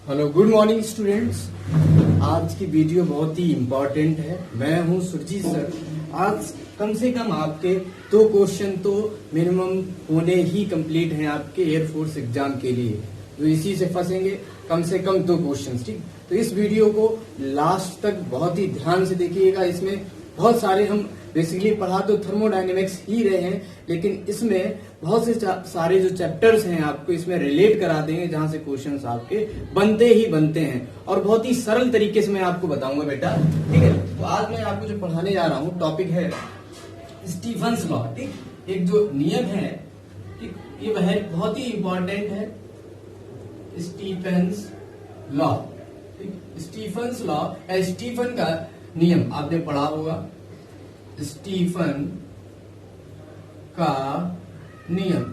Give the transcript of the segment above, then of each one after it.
Hello, good morning students. आज की video बहुत ही इम्पोर्टेंट है। मैं हूं सुरजीत सर। आज कम से कम आपके 2 क्वेश्चन तो मिनिमम होने ही कंप्लीट हैं आपके एयरफोर्स एग्जाम के लिए, जो इसी से फंसेंगे। कम से कम 2 क्वेश्चन, ठीक। तो इस वीडियो को लास्ट तक बहुत ही ध्यान से देखिएगा। इसमें बहुत सारे हम बेसिकली पढ़ा तो थर्मोडायनेमिक्स ही रहे हैं, लेकिन इसमें बहुत से सारे जो चैप्टर्स हैं आपको इसमें रिलेट करा देंगे, जहां से क्वेश्चंस आपके बनते ही बनते हैं। और बहुत ही सरल तरीके से मैं आपको बताऊंगा बेटा, ठीक है। तो आज मैं आपको जो पढ़ाने जा रहा हूं टॉपिक है स्टीफन्स लॉ, ठीक। एक जो नियम है, ठीक, ये वह बहुत ही इंपॉर्टेंट है, स्टीफन्स लॉ, ठीक। स्टीफन्स लॉ या स्टीफन का नियम आपने पढ़ा होगा। स्टीफन का नियम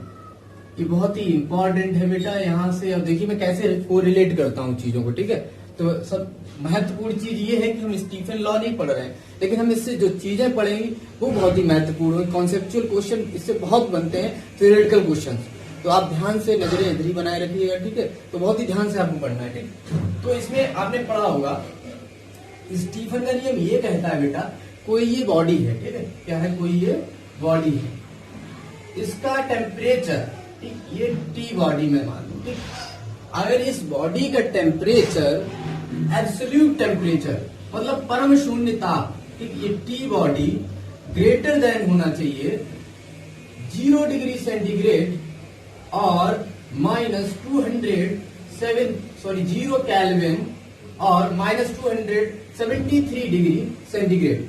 ये बहुत ही इंपॉर्टेंट है बेटा। यहां से अब देखिए मैं कैसे कोरिलेट करता हूं चीजों को, ठीक है। तो सब महत्वपूर्ण चीज ये है कि हम स्टीफन लॉ नहीं पढ़ रहे हैं, लेकिन हम इससे जो चीजें पढ़ेंगे वो बहुत ही महत्वपूर्ण है। कॉन्सेप्चुअल क्वेश्चन इससे बहुत बनते हैं, थ्योरेटिकल क्वेश्चन। तो आप ध्यान से नजरें इधर ही बनाए रखिएगा, ठीक है। तो बहुत ही ध्यान से आपको पढ़ना है, ठीक। तो इसमें आपने पढ़ा होगा स्टीफन का नियम ये कहता है बेटा, कोई ये बॉडी है, ठीक है। क्या है? कोई ये बॉडी है, इसका टेम्परेचर, ठीक, ये टी बॉडी में मान लो, ठीक। अगर इस बॉडी का टेम्परेचर एब्सोल्यूट टेम्परेचर मतलब परम शून्य ताप, ठीक, ये टी बॉडी ग्रेटर देन होना चाहिए 0 डिग्री सेंटीग्रेड और -0 केल्विन और -273 डिग्री सेंटीग्रेड।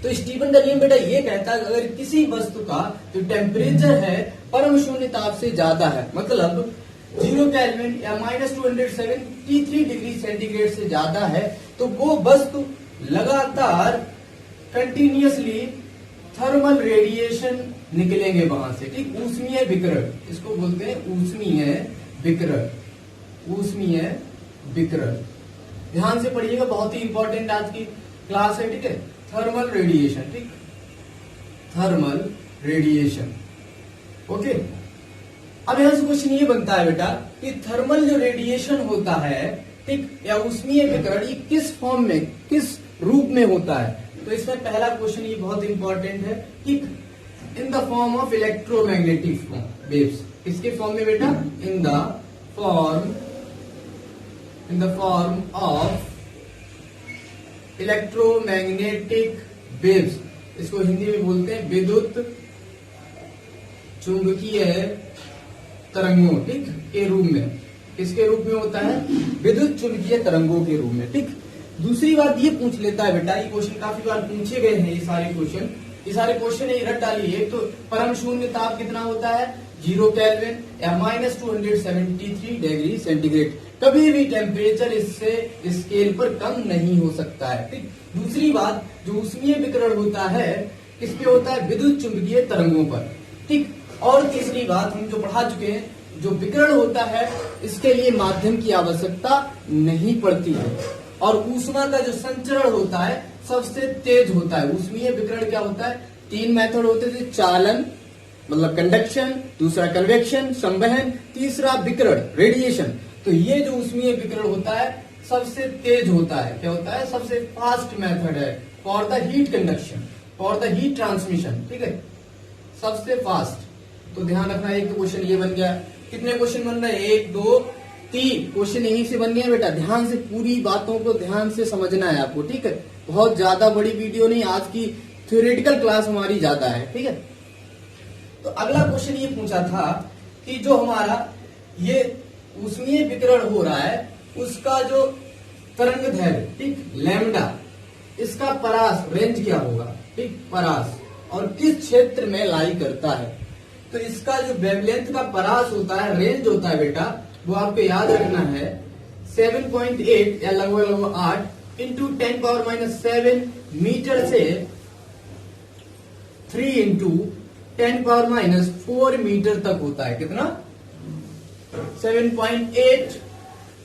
तो स्टीफन का नियम बेटा ये कहता है अगर किसी वस्तु का जो टेम्परेचर है परम शून्य ताप से ज्यादा है, मतलब 0 केल्विन या -273 डिग्री सेंटीग्रेड से ज्यादा है, तो वो वस्तु लगातार कंटिन्यूअसली थर्मल रेडिएशन निकलेंगे वहां से, ठीक। ऊष्मीय विकिरण, इसको बोलते हैं ऊष्मीय विकिरण, ऊष्मीय विकिरण। ध्यान से पढ़िएगा, बहुत ही इंपॉर्टेंट आज की क्लास है, ठीक है। थर्मल रेडिएशन, ठीक, थर्मल रेडिएशन, ओके। अब यहां से क्वेश्चन ये बनता है बेटा कि थर्मल जो रेडिएशन होता है, ठीक, या ऊष्मीय विकिरण, ये किस फॉर्म में, किस रूप में होता है? तो इसमें पहला क्वेश्चन ये बहुत इंपॉर्टेंट है, ठीक, in the form of electromagnetic waves. किसके फॉर्म में बेटा? In the form of electromagnetic waves. इसको हिंदी में बोलते हैं विद्युत चुंबकीय तरंगों, ठीक, के रूप में। किसके रूप में होता है? विद्युत चुंबकीय तरंगों के रूप में, ठीक। दूसरी बात ये पूछ लेता है बेटा, ये क्वेश्चन काफी बार पूछे गए हैं, ये सारे क्वेश्चन रट डालिए। एक तो परम शून्य ताप कितना होता है? 0 केल्विन या -273 डिग्री सेंटीग्रेड। कभी भी टेम्परेचर इससे स्केल पर कम नहीं हो सकता है, ठीक। दूसरी बात, जो ऊष्मीय विकिरण होता है किस पे होता है? विद्युत चुंबकीय तरंगों पर, ठीक। और तीसरी बात हम जो पढ़ा चुके हैं, जो विकिरण होता है इसके लिए माध्यम की आवश्यकता नहीं पड़ती है। और ऊष्मा का जो संचरण होता है सबसे तेज होता है। ऊष्मीय विकिरण क्या होता है? 3 मेथड होते थे, चालन मतलब कंडक्शन, दूसरा कन्वेक्शन संवहन, तीसरा विकिरण रेडिएशन। तो ये जो ऊष्मीय विकिरण होता है सबसे तेज होता है। क्या होता है? सबसे फास्ट मेथड है for the heat conduction, for the heat transmission, ठीक है, सबसे फास्ट। तो ध्यान रखना, एक तो क्वेश्चन ये बन गया। कितने क्वेश्चन बन रहे हैं? 1 2 3 क्वेश्चन यहीं से बन गया बेटा। ध्यान से पूरी बातों को ध्यान से समझना है आपको, ठीक है। बहुत ज्यादा बड़ी वीडियो नहीं, आज की थ्योरेटिकल क्लास हमारी ज्यादा है, ठीक है। तो अगला क्वेश्चन ये पूछा था कि जो हमारा ये ऊष्मीय विकिरण हो रहा है उसका जो तरंग दैर्घ्य, ठीक, लैम्डा, इसका परास रेंज क्या होगा, ठीक, परास, और किस क्षेत्र में लाई करता है? तो इसका जो वेवलेंथ का परास होता है, रेंज होता है बेटा, वो आपको याद रखना है 7.8 या लगभग 8 इंटू 10⁻⁷ मीटर से 3 इंटू 10⁻⁴ मीटर तक होता है। कितना? 7.8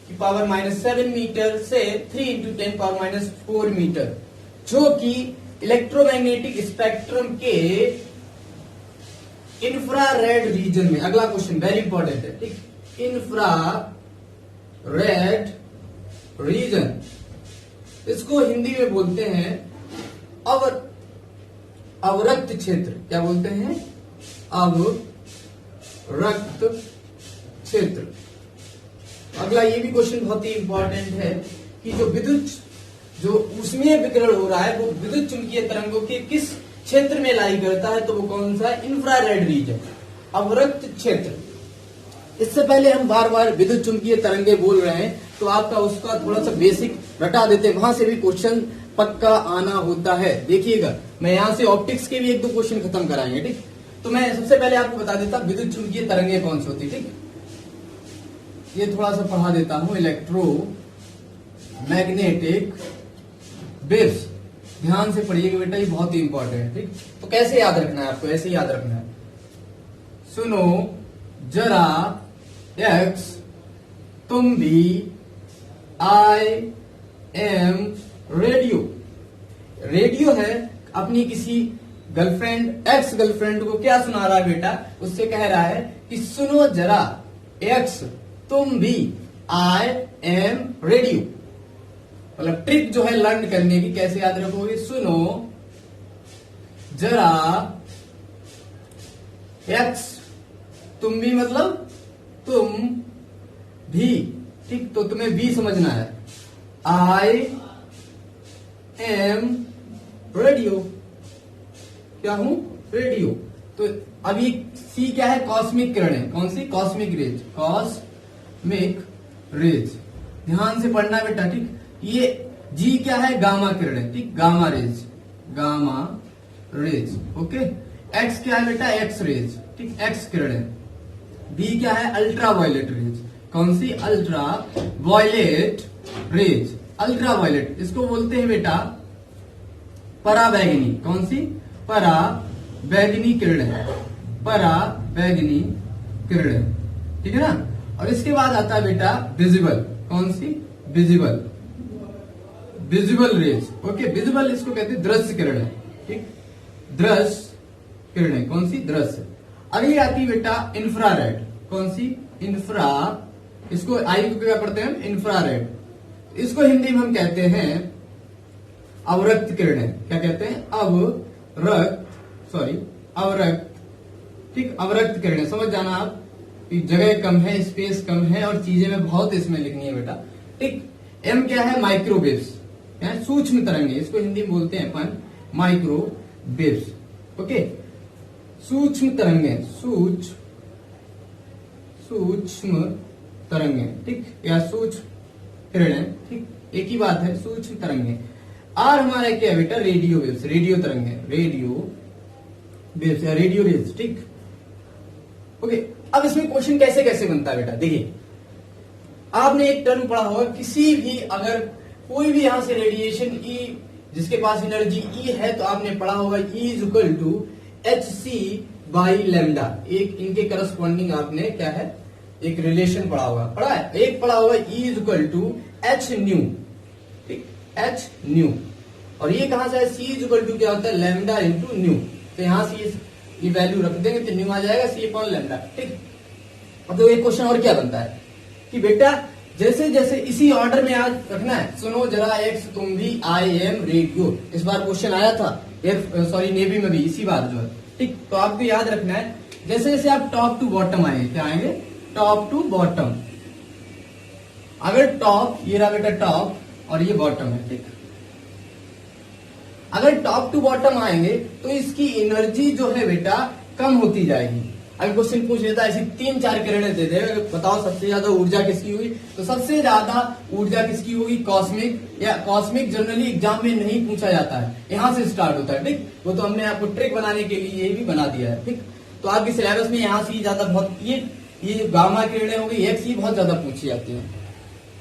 की पावर -7 मीटर से 3 इंटू 10⁻⁴ मीटर, जो कि इलेक्ट्रोमैग्नेटिक स्पेक्ट्रम के इंफ्रारेड रीजन में। अगला क्वेश्चन वेरी इंपॉर्टेंट है, ठीक, इंफ्रा रेड रीजन, इसको हिंदी में बोलते हैं अवरक्त क्षेत्र। क्या बोलते हैं? अवरक्त क्षेत्र। अगला ये भी क्वेश्चन बहुत ही इंपॉर्टेंट है कि जो ऊष्मीय विकिरण हो रहा है वो विद्युत चुंबकीय तरंगों के किस क्षेत्र में लाई करता है, तो वो कौन सा है? इंफ्रारेड रीजन, अवरक्त क्षेत्र। इससे पहले हम बार बार विद्युत चुंबकीय तरंगे बोल रहे हैं तो आपका उसका थोड़ा सा बेसिक रटा देते हैं, वहां से भी क्वेश्चन पक्का आना होता है। देखिएगा, मैं यहां से ऑप्टिक्स के भी 1-2 क्वेश्चन खत्म कराएंगे, ठीक। तो मैं सबसे पहले आपको बता देता विद्युत चुंबकीय तरंगे कौन सी होती है, ठीक। ये थोड़ा सा पढ़ा देता हूं, इलेक्ट्रोमैग्नेटिक वेव्स। ध्यान से पढ़िएगा बेटा, ये बहुत ही इंपॉर्टेंट है, ठीक। तो कैसे याद रखना है आपको? ऐसे याद रखना है, सुनो जरा एक्स तुम भी, आई एम रेडियो। रेडियो है, अपनी किसी गर्लफ्रेंड, एक्स गर्लफ्रेंड को क्या सुना रहा है बेटा? उससे कह रहा है कि सुनो जरा एक्स तुम भी, आई एम रेडियो। मतलब ट्रिक जो है लर्न करने की, कैसे याद रखोगे? सुनो जरा एक्स तुम भी, मतलब तुम भी, ठीक। तो तुम्हें भी समझना है, आई एम रेडियो। क्या हूं? रेडियो। तो अभी सी क्या है? कॉस्मिक किरणें। कौन सी? Cosmic rays, cosmic rays. ध्यान से पढ़ना बेटा, ठीक। ये जी क्या है? गामा किरणें, ठीक, gamma rays, gamma rays, okay. X क्या है बेटा? एक्स रेज, ठीक, एक्स किरणें। बी क्या है? Ultraviolet rays. कौन सी? Ultraviolet rays, ultraviolet. इसको बोलते हैं बेटा पराबैंगनी। कौन सी? पराबैंगनी किरणें, पराबैंगनी किरणें, ठीक है ना। और इसके बाद आता है बेटा विजिबल। कौन सी? Visible, visible rays, okay. Visible इसको कहते हैं दृश्य किरणें, ठीक, दृश्य किरणें। कौन सी? दृश्य। अगली आती है बेटा इंफ्रारेड। कौन सी? इंफ्रा, इसको आई को क्या पढ़ते हैं? इंफ्रारेड। इसको हिंदी में हम कहते हैं अवरक्त किरणें। क्या कहते हैं? अवरक्त, ठीक, अवरक्त किरणें। समझ जाना आप कि जगह कम है, स्पेस कम है और चीजें में बहुत इसमें लिखनी है बेटा, ठीक। एम क्या है? माइक्रोवेव्स, सूक्ष्म तरंगे। इसको हिंदी में बोलते हैं अपन माइक्रोवेव्स, ओके। सूक्ष्म तरंगे, सूक्ष्म तरंगे, ठीक, या सूक्ष्म किरणें, ठीक, एक ही बात है, सूक्ष्म तरंगे। आर हमारा क्या है बेटा? रेडियो वेव्स, रेडियो तरंगे, रेडियो वेव्स या रेडियो रेज, ठीक, ओके। अब इसमें क्वेश्चन कैसे कैसे बनता है बेटा? देखिए, आपने एक टर्म पढ़ा होगा, किसी भी अगर कोई भी यहां से रेडिएशन ई, जिसके पास एनर्जी ई है, तो आपने पढ़ा होगा E is equal to H C by lambda. एक इनके करस्पॉन्डिंग आपने क्या है? एक रिलेशन पढ़ा होगा, पढ़ा है। एक पढ़ा होगा E is equal to H nu, ठीक, एच न्यू। और ये कहां से है? सी इज इक्वल टू क्या होता है? Lambda into new. तो यहां से ये वैल्यू रख देंगे तो न्यू आ जाएगा, सी अपॉन लैम्डा, ठीक। अब तो एक क्वेश्चन और क्या बनता है कि बेटा जैसे जैसे इसी ऑर्डर में आज रखना है, सुनो जरा एक्स तुम भी, आई एम रेडियो। इस बार क्वेश्चन आया था नेवी में भी इसी बात जो है, ठीक। तो आपको याद रखना है, जैसे जैसे आप टॉप टू बॉटम आएंगे, क्या आएंगे? Top to bottom. अगर टॉप, ये रहा बेटा टॉप और ये बॉटम है, ठीक। अगर टॉप टू बॉटम आएंगे तो इसकी एनर्जी जो है बेटा कम होती जाएगी। अगर क्वेश्चन पूछ लेता है ऐसी 3-4 किरणें दे दे, बताओ सबसे ज्यादा ऊर्जा किसकी हुई, तो सबसे ज्यादा ऊर्जा किसकी होगी? कॉस्मिक। या कॉस्मिक जनरली एग्जाम में नहीं पूछा जाता है, यहां से स्टार्ट होता है, ठीक। वो तो हमने आपको ट्रिक बनाने के लिए ये भी बना दिया है, ठीक। तो आपके सिलेबस में यहाँ से ज्यादा बहुत ये गामा किरणें होगी, एक्स ही बहुत ज्यादा पूछी जाती है।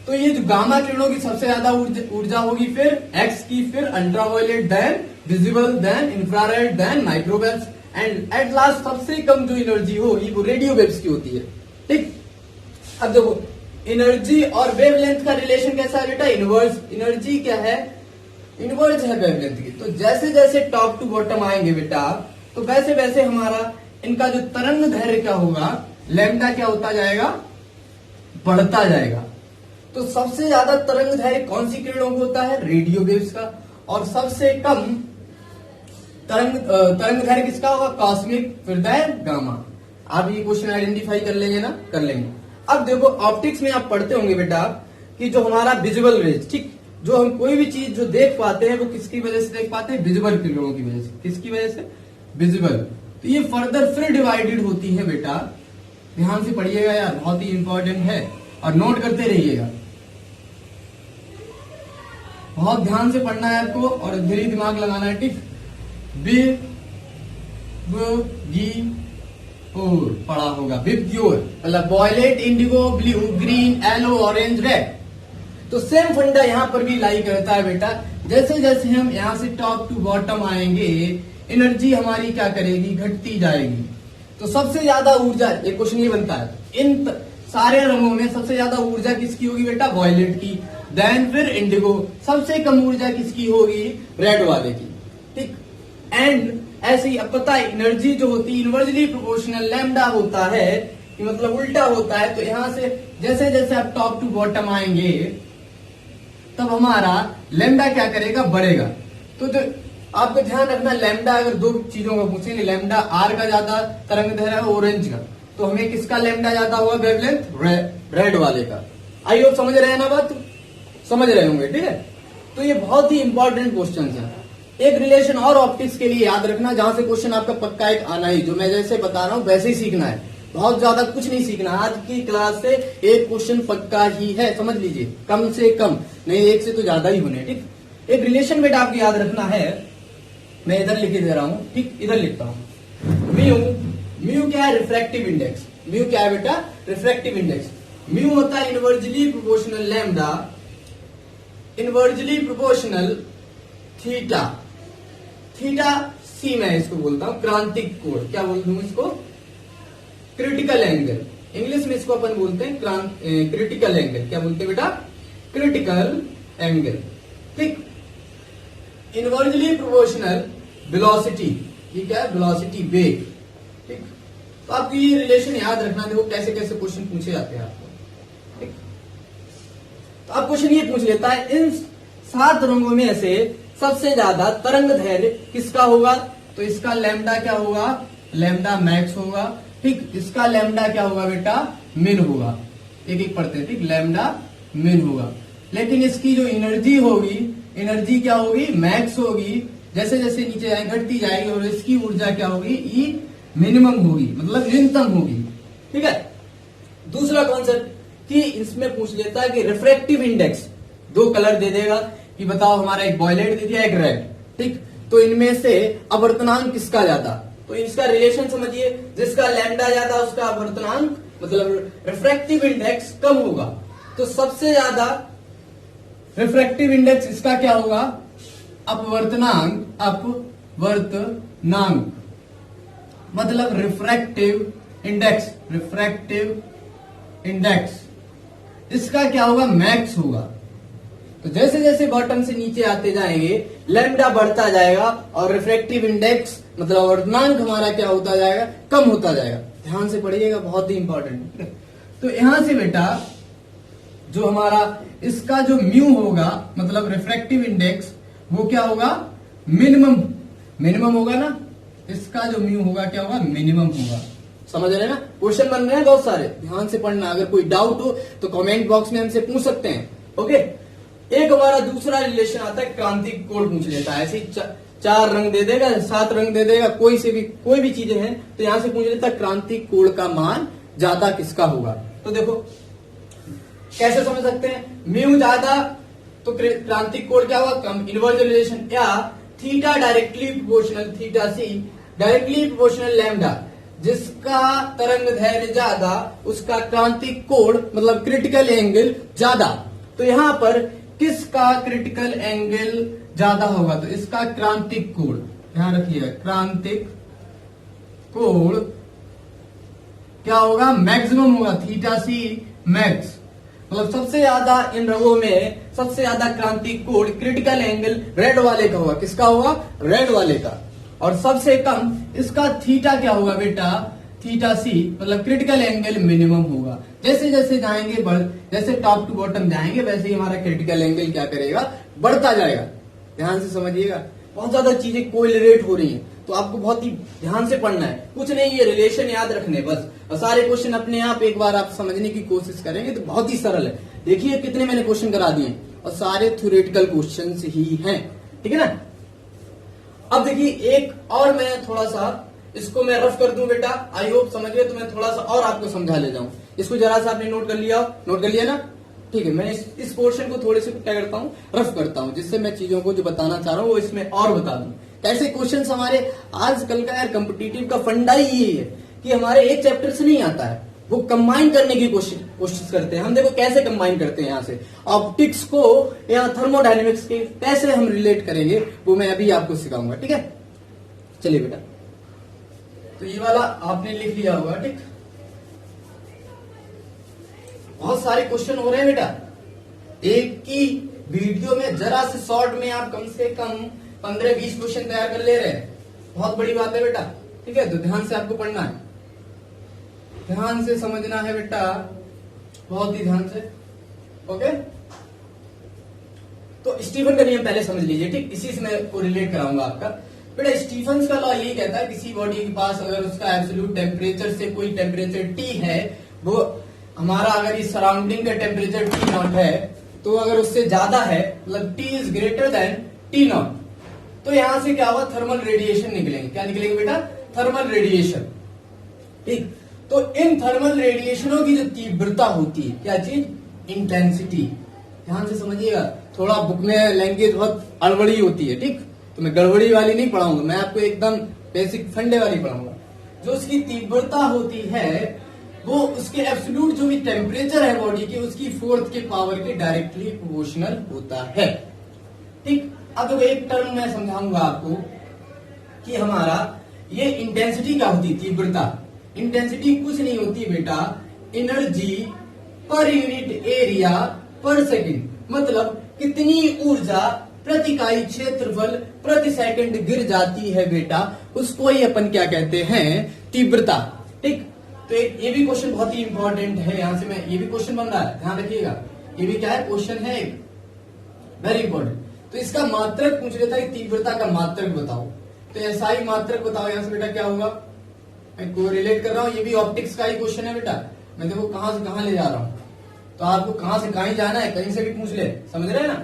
तो ये जो गामा किरणों की सबसे ज्यादा ऊर्जा होगी, फिर एक्स की, फिर ultraviolet, then visible, then infrared, then microwaves, and at last सबसे कम जो एनर्जी होगी वो रेडियो वेव्स की होती है, ठीक। अब देखो एनर्जी और वेवलेंथ का रिलेशन कैसा है बेटा? इनवर्स। एनर्जी क्या है? इनवर्स है वेवलेंथ की। तो जैसे जैसे टॉप टू बॉटम आएंगे बेटा, तो वैसे वैसे हमारा इनका जो तरंग दैर्घ्य क्या होगा? लैम्डा क्या होता जाएगा? बढ़ता जाएगा, तो सबसे ज्यादा तरंग दैर्घ्य कौन सी किरणों को होता है? रेडियो वेव्स का। और सबसे कम तरंग दैर्घ्य किसका होगा? कॉस्मिक, फिर गामा। आप ये क्वेश्चन आइडेंटिफाई कर लेंगे ना? कर लेंगे। अब देखो ऑप्टिक्स में आप पढ़ते होंगे बेटा कि जो हमारा विजुअल रेज, ठीक, जो हम कोई भी चीज जो देख पाते हैं वो किसकी वजह से देख पाते हैं? विजुअल किरणों की वजह से। किसकी वजह से? विजुअल। तो ये फर्दर फिर डिवाइडेड होती है बेटा, ध्यान से पढ़िएगा यार, बहुत ही इंपॉर्टेंट है और नोट करते रहिएगा, बहुत ध्यान से पढ़ना है आपको और धीरे दिमाग लगाना है, ठीक। और पढ़ा होगा विब्ग्योर, मतलब violet, indigo, blue, green, yellow, orange, red. तो सेम फंडा यहाँ पर भी लाई करता है बेटा। जैसे जैसे हम यहाँ से टॉप टू बॉटम आएंगे एनर्जी हमारी क्या करेगी? घटती जाएगी। तो सबसे ज्यादा ऊर्जा, एक क्वेश्चन ये बनता है, इन सारे रंगों में सबसे ज्यादा ऊर्जा किसकी होगी बेटा? वॉयलेट की। देन फिर इंडिगो। सबसे कम ऊर्जा किसकी होगी? रेड वाले की, ठीक। एंड ऐसे ही अब पता है एनर्जी जो होती है इनवर्सली प्रोपोर्शनल लैम्डा होता है, कि मतलब उल्टा होता है। तो यहां से जैसे जैसे आप टॉप टू बॉटम आएंगे तब हमारा लैम्डा क्या करेगा? बढ़ेगा। तो आपको ध्यान रखना, लैम्डा अगर दो चीजों का पूछेंगे, लैम्डा आर का ज्यादा तरंग दैर्घ्य है, ऑरेंज का, तो हमें किसका लैम्डा ज्यादा होगा? वेवलेंथ रेड वाले का। आई होप समझ रहे हैं ना बात? समझ रहे होंगे, ठीक है। तो ये बहुत ही इंपॉर्टेंट क्वेश्चन है। एक रिलेशन और ऑप्टिक्स के लिए याद रखना, जहां से क्वेश्चन आपका पक्का एक आना ही, जो मैं जैसे बता रहा हूं वैसे ही सीखना है, बहुत ज्यादा कुछ नहीं सीखना। आज की क्लास से एक क्वेश्चन पक्का ही है, समझ लीजिए, कम से कम नहीं, एक से तो ज्यादा ही होने, ठीक। एक रिलेशन बेटा आपको याद रखना है, मैं इधर लिख दे रहा हूं, ठीक, इधर लिखता हूं। म्यू क्या है? Refractive index. म्यू क्या है बेटा? Refractive index. म्यू होता है inversely proportional lambda, inversely proportional theta. Theta C मैं इसको बोलता हूं, क्रांतिक कोण। क्या बोलता हूं इसको? Critical angle. इंग्लिश में इसको अपन बोलते हैं क्रिटिकल एंगल। क्या बोलते हैं बेटा? क्रिटिकल एंगल, ठीक। इनवर्सली प्रोपोर्शनल वेलोसिटी, ये क्या है? वेलोसिटी, वेग, ठीक। तो आपको ये रिलेशन याद रखना। देखो कैसे कैसे क्वेश्चन पूछे जाते हैं आपको, ठीक। तो आप क्वेश्चन ये पूछ लेता है, इन 7 रंगों में से सबसे ज्यादा तरंग दैर्घ्य किसका होगा? तो इसका लैम्डा क्या होगा? लैम्डा मैक्स होगा, ठीक। इसका लैम्डा क्या होगा बेटा? मिन होगा। एक एक पढ़ते हैं, ठीक। लैम्डा मिन होगा। लेकिन इसकी जो एनर्जी होगी, एनर्जी क्या होगी? मैक्स होगी। जैसे जैसे नीचे जाएंगे घटती जाएगी, और इसकी ऊर्जा क्या होगी? ई मिनिमम होगी, मतलब न्यूनतम होगी, ठीक है। दूसरा कॉन्सेप्ट कि इसमें पूछ लेता है कि रिफ्रैक्टिव इंडेक्स, 2 कलर दे देगा कि बताओ हमारा एक वॉयलेट दे दिया, एक रेड, ठीक। तो इनमें से अपवर्तनांक किसका ज्यादा? तो इसका रिलेशन समझिए, जिसका लैम्डा ज्यादा उसका अपवर्तनांक मतलब रिफ्रैक्टिव इंडेक्स कम होगा। तो सबसे ज्यादा रिफ्रैक्टिव इंडेक्स इसका क्या होगा? अपवर्तनांक, अपवर्तनांक मतलब रिफ्रैक्टिव इंडेक्स, रिफ्रैक्टिव इंडेक्स इसका क्या होगा? मैक्स होगा। तो जैसे जैसे बॉटम से नीचे आते जाएंगे लैम्डा बढ़ता जाएगा और रिफ्रैक्टिव इंडेक्स मतलब अपवर्तनांक हमारा क्या होता जाएगा? कम होता जाएगा। ध्यान से पढ़िएगा, बहुत ही इंपॉर्टेंट। तो यहां से बेटा जो हमारा इसका जो म्यू होगा मतलब रिफ्रैक्टिव इंडेक्स, वो क्या होगा? मिनिमम, मिनिमम होगा ना। इसका जो म्यू होगा क्या होगा? मिनिमम होगा। समझ रहे हैं ना? क्वेश्चन बन रहे हैं बहुत सारे, ध्यान से पढ़ना। अगर कोई डाउट हो तो कमेंट बॉक्स में हमसे पूछ सकते हैं, ओके। एक हमारा दूसरा रिलेशन आता है, क्रांतिक कोण पूछ लेता है। ऐसे 4 रंग दे देगा, 7 रंग दे देगा, कोई भी चीजें हैं, तो यहां से पूछ लेता है क्रांतिक कोण का मान ज्यादा किसका होगा। तो देखो कैसे समझ सकते हैं? म्यू ज्यादा तो क्रांतिक कोण क्या होगा? कम। इनवर्स रिलेशन या theta directly proportional, theta see directly proportional lambda, जिसका तरंग दैर्घ्य ज्यादा उसका क्रांतिक कोण मतलब क्रिटिकल एंगल ज्यादा। तो यहां पर किसका क्रिटिकल एंगल ज्यादा होगा? तो इसका क्रांतिक कोण, ध्यान रखिएगा, क्रांतिक कोण क्या होगा? मैक्सिमम होगा, थीटा सी मैक्स। मतलब सबसे ज्यादा इन रंगों में सबसे ज्यादा क्रांतिक कोण क्रिटिकल एंगल रेड वाले का होगा। किसका होगा? रेड वाले का। और सबसे कम इसका थीटा क्या होगा बेटा? थीटा सी मतलब क्रिटिकल एंगल मिनिमम होगा। जैसे जैसे जाएंगे जैसे टॉप टू बॉटम जाएंगे वैसे ही हमारा क्रिटिकल एंगल क्या करेगा, बढ़ता जाएगा। ध्यान से समझिएगा, बहुत ज्यादा चीजें कोरिलेट हो रही हैं तो आपको बहुत ही ध्यान से पढ़ना है। कुछ नहीं, ये रिलेशन याद रखने बस, और सारे क्वेश्चन अपने आप एक बार आप समझने की कोशिश करेंगे तो बहुत ही सरल है। देखिए कितने मैंने क्वेश्चन करा दिए और सारे थ्योरेटिकल क्वेश्चंस ही हैं, ठीक है ना। अब देखिए एक और मैं थोड़ा सा इसको मैं रफ कर दूं बेटा, आई होप समझ गए, तो मैं थोड़ा सा और आपको समझा ले जाऊं। इसको जरा सा आपने नोट कर लिया, नोट कर लिया ना, ठीक है। मैं इस पोर्शन को थोड़े से क्या करता हूं, रफ करता हूं, जिससे मैं चीजों को जो बताना चाह रहा हूं वो इसमें और बता दूं। कैसे क्वेश्चन हमारे आजकल का यार कॉम्पिटिटिव का फंडा ही यही है कि हमारे एक चैप्टर से नहीं आता है, वो कंबाइन करने की कोशिश करते हैं। हम देखो कैसे कंबाइन करते हैं, यहाँ से ऑप्टिक्स को या थर्मोडायनेमिक्स के कैसे हम रिलेट करेंगे वो मैं अभी आपको सिखाऊंगा, ठीक है। चलिए बेटा, तो ये वाला आपने लिख लिया होगा, ठीक। बहुत सारे क्वेश्चन हो रहे हैं बेटा, एक ही वीडियो में जरा से शॉर्ट में आप कम से कम 15-20 क्वेश्चन तैयार कर ले रहे हैं, बहुत बड़ी बात है बेटा, ठीक है। तो ध्यान से आपको पढ़ना है, ध्यान से समझना है बेटा, बहुत ही ध्यान से, ओके। तो स्टीफन का नियम पहले समझ लीजिए, ठीक, इसी से मैं को रिलेट कराऊंगा आपका बेटा। स्टीफन का लॉ यही कहता है किसी बॉडी के पास अगर उसका एब्सोल्यूट टेम्परेचर से कोई टेम्परेचर T है, वो हमारा अगर इस सराउंडिंग का टेम्परेचर T नॉट है, तो अगर उससे ज्यादा है मतलब T is greater than T not, तो यहां से क्या हुआ, थर्मल रेडिएशन निकलेंगे। क्या निकलेंगे बेटा, थर्मल रेडिएशन, ठीक। तो इन थर्मल रेडिएशनों की जो तीव्रता होती है, क्या चीज, इंटेंसिटी। ध्यान से समझिएगा, थोड़ा बुक में लैंग्वेज बहुत अड़बड़ी होती है, ठीक, तो मैं गड़बड़ी वाली नहीं पढ़ाऊंगा, मैं आपको एकदम बेसिक फंडे वाली पढ़ाऊंगा। जो उसकी तीव्रता होती है वो उसके एब्सोल्यूट जो भी टेम्परेचर है बॉडी की, उसकी फोर्थ के पावर के डायरेक्टली प्रोपोर्शनल होता है, ठीक। अब एक टर्म मैं समझाऊंगा आपको कि हमारा ये इंटेंसिटी क्या होती है, तीव्रता। इंटेंसिटी कुछ नहीं होती बेटा, एनर्जी पर यूनिट एरिया पर सेकंड, मतलब कितनी ऊर्जा प्रति इकाई क्षेत्रफल प्रति सेकंड गिर जाती है बेटा, उसको ही अपन क्या कहते हैं, तीव्रता, ठीक। तो ये भी क्वेश्चन बहुत ही इंपॉर्टेंट है, यहां से मैं, ये भी क्वेश्चन बन रहा है, ध्यान रखिएगा, ये भी क्या है, क्वेश्चन है वेरी इंपॉर्टेंट। तो इसका मात्रक पूछ लेता है, तीव्रता का मात्रक बताओ, तो ऐसा ही मात्रक बताओ। यहां से बेटा क्या होगा, मैं कोरिलेट कर रहा हूं, ये भी ऑप्टिक्स का ही क्वेश्चन है बेटा, मैं देखो कहां से कहां ले जा रहा हूं, तो आपको कहां से कहां जाना है, कहीं से भी पूछ ले, समझ रहे हैं ना।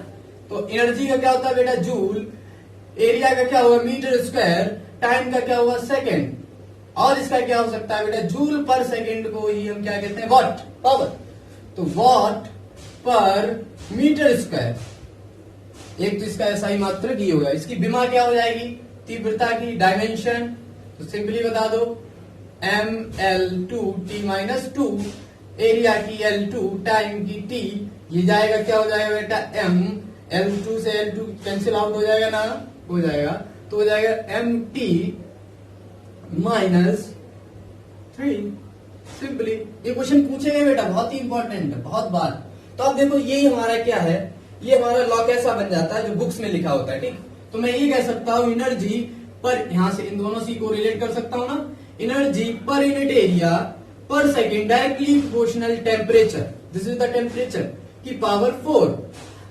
तो एनर्जी का क्या होता है बेटा, जूल, एरिया का क्या होगा, मीटर स्क्वायर, टाइम का क्या होगा, सेकेंड, और इसका क्या हो सकता है बेटा, जूल पर सेकेंड को ही हम क्या कहते हैं, वॉट, पावर। तो वॉट पर मीटर स्क्वायर, एक तो इसका ऐसा ही मात्रक ही होगा। इसकी विमा क्या हो जाएगी, तीव्रता की डायमेंशन, तो सिंपली बता दो mL2T-2, एरिया की L2, टाइम की T, ये जाएगा क्या हो जाएगा बेटा, M, L2 से L2 कैंसिल आउट हो जाएगा ना, हो जाएगा, तो हो जाएगा MT -3। सिंपली ये क्वेश्चन पूछे गए बेटा, बहुत ही इंपॉर्टेंट है, बहुत बार। तो अब देखो यही हमारा क्या है, ये हमारा लॉ कैसा बन जाता है जो बुक्स में लिखा होता है, ठीक। तो मैं ये कह सकता हूं एनर्जी पर, यहां से इन दोनों सी को रिलेट कर सकता हूं ना, एनर्जी पर यूनिट एरिया पर second directly proportional temperature, this is the temperature की पावर 4।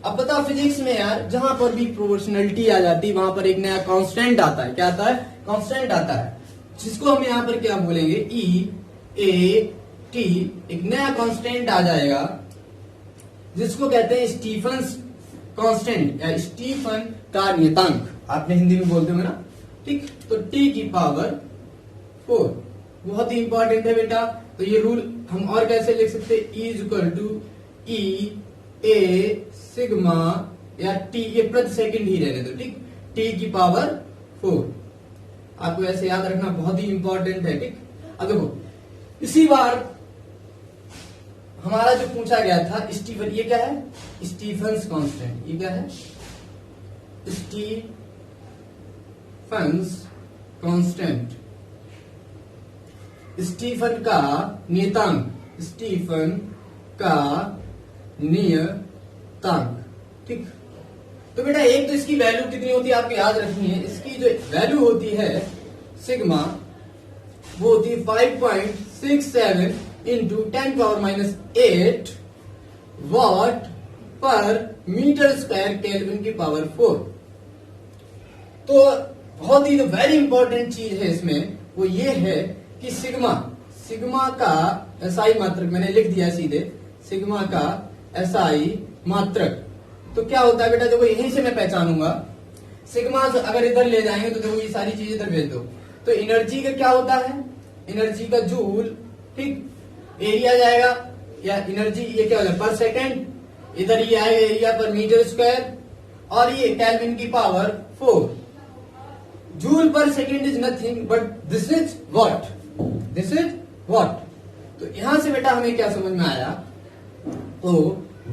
अब बता फिजिक्स में यार जहां पर भी प्रोपोर्शनलिटी आ जाती है वहां पर एक नया कांस्टेंट आता है, क्या आता है, कांस्टेंट आता है, जिसको हम यहाँ पर क्या बोलेंगे, E-A-T, एक नया कांस्टेंट आ जाएगा जिसको कहते हैं स्टीफन्स कांस्टेंट या स्टीफन का नियतांक, आपने हिंदी में बोलते होंगे ना, ठीक। तो T की पावर 4 बहुत ही इंपॉर्टेंट है बेटा। तो ये रूल हम और कैसे लिख सकते हैं, E equal to E A sigma या T, ये प्रति सेकंड ही रहने दो, ठीक, T की पावर 4, आपको ऐसे याद रखना, बहुत ही इंपॉर्टेंट है, ठीक। अब देखो इसी बार हमारा जो पूछा गया था स्टीफन, ये क्या है, स्टीफन्स कांस्टेंट, ये क्या है, स्टीफन्स कांस्टेंट, स्टीफन का नियतांक, स्टीफन का नियतांक, ठीक। तो बेटा एक तो इसकी वैल्यू कितनी होती है आपको याद रखनी है, इसकी जो वैल्यू होती है सिग्मा वो होती है 5.67 इंटू 10⁻⁸ वॉट पर मीटर स्क्वायर केल्विन की पावर 4। तो बहुत ही जो वेरी इंपॉर्टेंट चीज है इसमें वो ये है कि सिग्मा का एसआई मात्रक, मैंने लिख दिया सीधे, सिग्मा का एसआई मात्रक। तो क्या होता है बेटा, देखो यहीं से मैं पहचानूंगा। सिग्मा अगर इधर ले जाएंगे तो देखो ये सारी चीज इधर भेज दो, तो एनर्जी का क्या होता है, एनर्जी का जूल, ठीक, एरिया जाएगा या एनर्जी ये क्या हो जाएगा पर सेकेंड, इधर ये आएगा एरिया पर मीटर स्क्वायर, और ये केल्विन की पावर 4। जूल पर second is nothing but this is what, this is what. तो यहां से बेटा हमें क्या समझ में आया, तो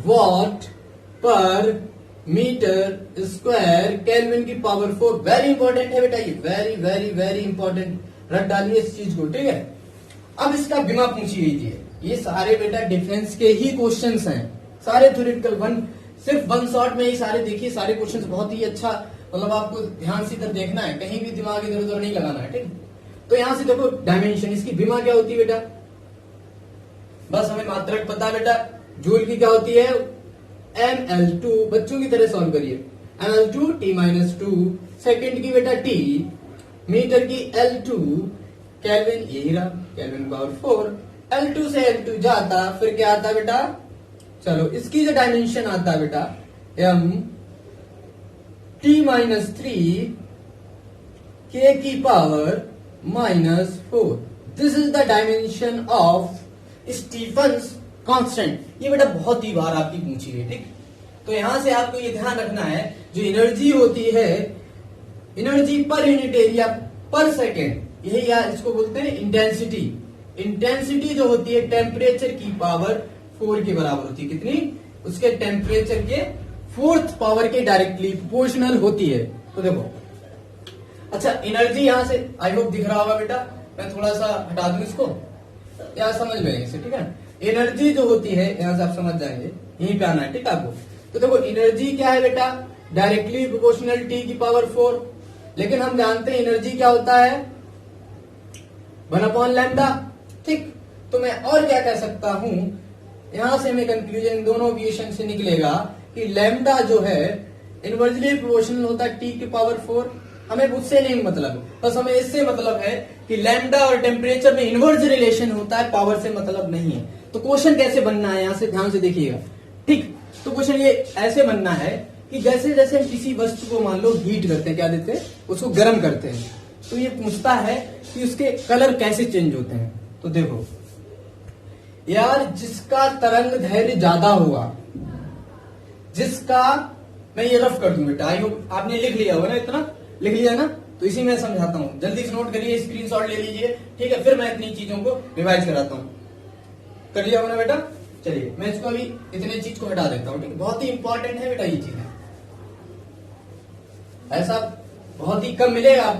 वॉट पर मीटर स्क्वायर केल्विन की पावर 4 वेरी इंपॉर्टेंट है बेटा, ये वेरी वेरी वेरी इंपॉर्टेंट, रट डालिए इस चीज को, ठीक है। अब इसका बिमा पूछी गई थी, ये सारे बेटा डिफेंस के ही क्वेश्चंस हैं, सारे थ्योरेटिकल, सिर्फ वन शॉट में ही सारे देखिए, सारे क्वेश्चंस बहुत ही अच्छा, मतलब आपको ध्यान से इधर देखना है, कहीं भी दिमाग इधर उधर नहीं लगाना है, ठीक। तो यहां से देखो डायमेंशन, इसकी बिमा क्या होती है बेटा, बस हमें मात्रक पता है बेटा, जूल की क्या होती है ml2, बच्चों की तरह सॉल्व करिए, ml2 t-2, सेकेंड की बेटा t, मीटर की L2, केल्विन यही रहा, केल्विन पावर 4, L2 से L2 जाता, फिर क्या आता बेटा, चलो इसकी जो डायमेंशन आता है बेटा m t-3 k की पावर -4, this is the dimension of Stefan's constant. ये बेटा बहुत ही बार आपकी पूछी है, ठीक। तो यहां से आपको ये ध्यान रखना है, जो एनर्जी होती है, एनर्जी पर यूनिट एरिया पर सेकेंड, यही यार इसको बोलते हैं इंटेंसिटी। इंटेंसिटी जो होती है टेम्परेचर की पावर 4 के बराबर होती है, कितनी, उसके टेम्परेचर के 4th पावर के डायरेक्टली प्रोपोर्शनल होती है। तो देखो, अच्छा एनर्जी यहां से आई होप दिख रहा होगा बेटा, मैं थोड़ा सा हटा दूं इसको, या समझ में इसे, ठीक है। एनर्जी जो होती है यहां से आप समझ जाएंगे, यहीं पे आना है, ठीक है आपको। तो देखो एनर्जी क्या है बेटा, डायरेक्टली प्रोपोर्शनल टी की पावर 4, लेकिन हम जानते हैं एनर्जी क्या होता है 1/λ, ठीक। तो मैं और क्या कह सकता हूं, यहां से हमें कंक्लूजन दोनों इक्वेशन से निकलेगा कि लैम्डा जो है इनवर्सली प्रोपोर्शनल होता है टी की पावर 4। हमें उससे नहीं मतलब, बस हमें इससे मतलब है कि लैम्डा और टेम्परेचर में इनवर्स रिलेशन होता है, पावर से मतलब नहीं है। तो क्वेश्चन कैसे बनना है, यहां से ध्यान से देखिएगा, ठीक। तो क्वेश्चन ये ऐसे बनना है कि जैसे जैसे हम किसी वस्तु को मान लो हीट करते हैं, क्या देते हैं, उसको गर्म करते हैं, तो ये पूछता है कि उसके कलर कैसे चेंज होते हैं। तो देखो यार, जिसका तरंग दैर्घ्य ज्यादा हुआ, जिसका, मैं ये रफ कर दूं बेटा, आई होप आपने लिख लिया होगा ना, इतना लिख लिया ना, तो इसी में समझाता हूं, जल्दी से नोट करिए, स्क्रीनशॉट ले लीजिए, ठीक है। फिर मैं इतनी चीजों को रिवाइज कराता हूं, कर लिया होगा ना बेटा। चलिए मैं इसको अभी इतने चीज को हटा देता हूं, ठीक है, बहुत ही इंपॉर्टेंट है बेटा ये चीज है, ऐसा बहुत ही कम मिलेगा,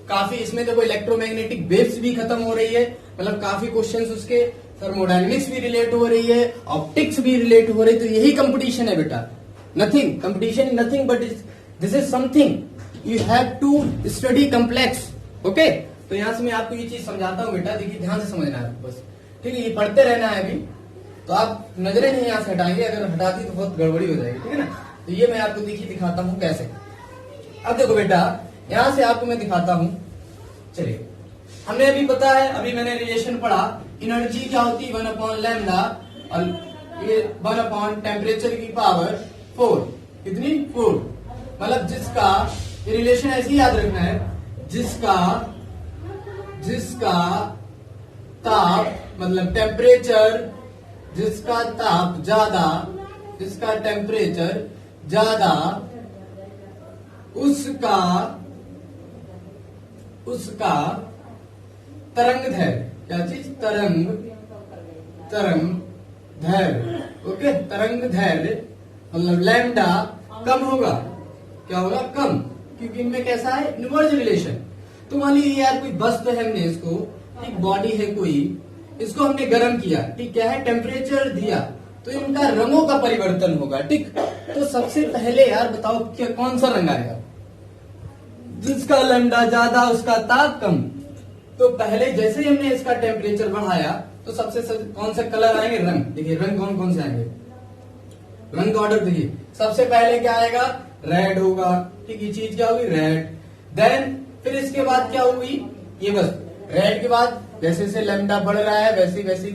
काफी इसमें देखो इलेक्ट्रोमैग्नेटिक वेव्स भी खत्म हो रही है, मतलब काफी क्वेश्चंस उसके, थर्मोडायनेमिक्स भी रिलेट हो रही है, ऑप्टिक्स भी रिलेट हो रही है, तो यही कंपटीशन है बेटा, nothing, competition nothing but this is something you have to study complex, okay. तो यहां से मैं आपको ये चीज समझाता हूं बेटा, देखिए ध्यान से समझना है बस, ठीक है। ये पढ़ते रहना है अभी, तो आप नजरें नहीं यहां से हटाएंगे, अगर हटाती तो बहुत गड़बड़ी हो जाएगी, ठीक है ना। तो ये मैं आपको देखिए दिखाता हूं कैसे। अब देखो बेटा, यहां से आपको मैं दिखाता हूं, चलिए हमने अभी पता है, अभी मैंने रिलेशन पढ़ा, एनर्जी क्या होती है 1/λ और ये 1 टेम्परेचर की पावर 4, कितनी 4, मतलब जिसका, ये रिलेशन ऐसे ही याद रखना है, जिसका ताप मतलब टेम्परेचर, जिसका ताप ज्यादा, जिसका टेम्परेचर ज्यादा, उसका तरंग दैर्घ्य, क्या चीज, तरंग दैर्घ्य, ओके, तरंग दैर्घ्य मतलब लैम्डा कम होगा, क्या होगा, कम, क्योंकि इनमें कैसा है इनवर्स रिलेशन। तो मान लीजिए यार कोई वस्तु है, हमने इसको, ठीक, बॉडी है कोई, इसको हमने गर्म किया, ठीक, क्या है, टेम्परेचर दिया, तो इनका रंगों का परिवर्तन होगा, ठीक। तो सबसे पहले यार बताओ क्या कौन सा रंग आएगा, जिसका लैम्डा ज्यादा उसका ताप कम, तो पहले जैसे ही हमने इसका टेम्परेचर बढ़ाया तो सबसे कौन से कलर आएंगे, रंग। देखिए रंग कौन कौन से आएंगे, रंग का ऑर्डर देखिए। सबसे पहले क्या आएगा, रेड होगा, ठीक, ये चीज क्या होगी, रेड। देन फिर इसके बाद क्या होगी, ये बस रेड के बाद जैसे जैसे लैम्डा बढ़ रहा है वैसे जैसे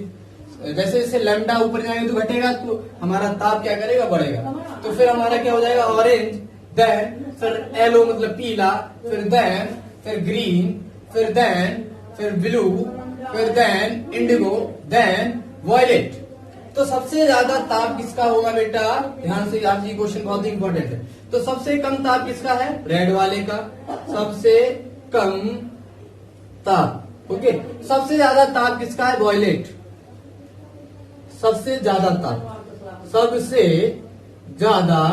जैसे लैम्डा ऊपर जाएंगे तो घटेगा, तो हमारा ताप क्या करेगा, बढ़ेगा। तो फिर हमारा क्या हो जाएगा, ऑरेंज, देन फिर येलो मतलब पीला, फिर ग्रीन, फिर ब्लू, फिर देन इंडिगो, देन वॉयलेट। तो सबसे ज्यादा ताप किसका होगा बेटा, ध्यान से, आज ये क्वेश्चन बहुत ही इंपॉर्टेंट है। तो सबसे कम ताप किसका है, रेड वाले का, सबसे कम ताप। ओके, सबसे ज्यादा ताप किसका है, वॉयलेट, सबसे ज्यादा ताप, सबसे ज्यादा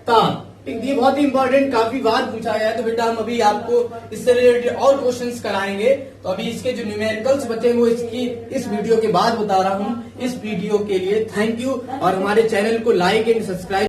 ताप। ये बहुत ही इंपॉर्टेंट, काफी बार पूछा गया है। तो बेटा हम अभी आपको इससे रिलेटेड और क्वेश्चंस कराएंगे। तो अभी इसके जो न्यूमेरिकल्स बचे हैं वो इस वीडियो के बाद बता रहा हूँ। इस वीडियो के लिए थैंक यू, और हमारे चैनल को लाइक एंड सब्सक्राइब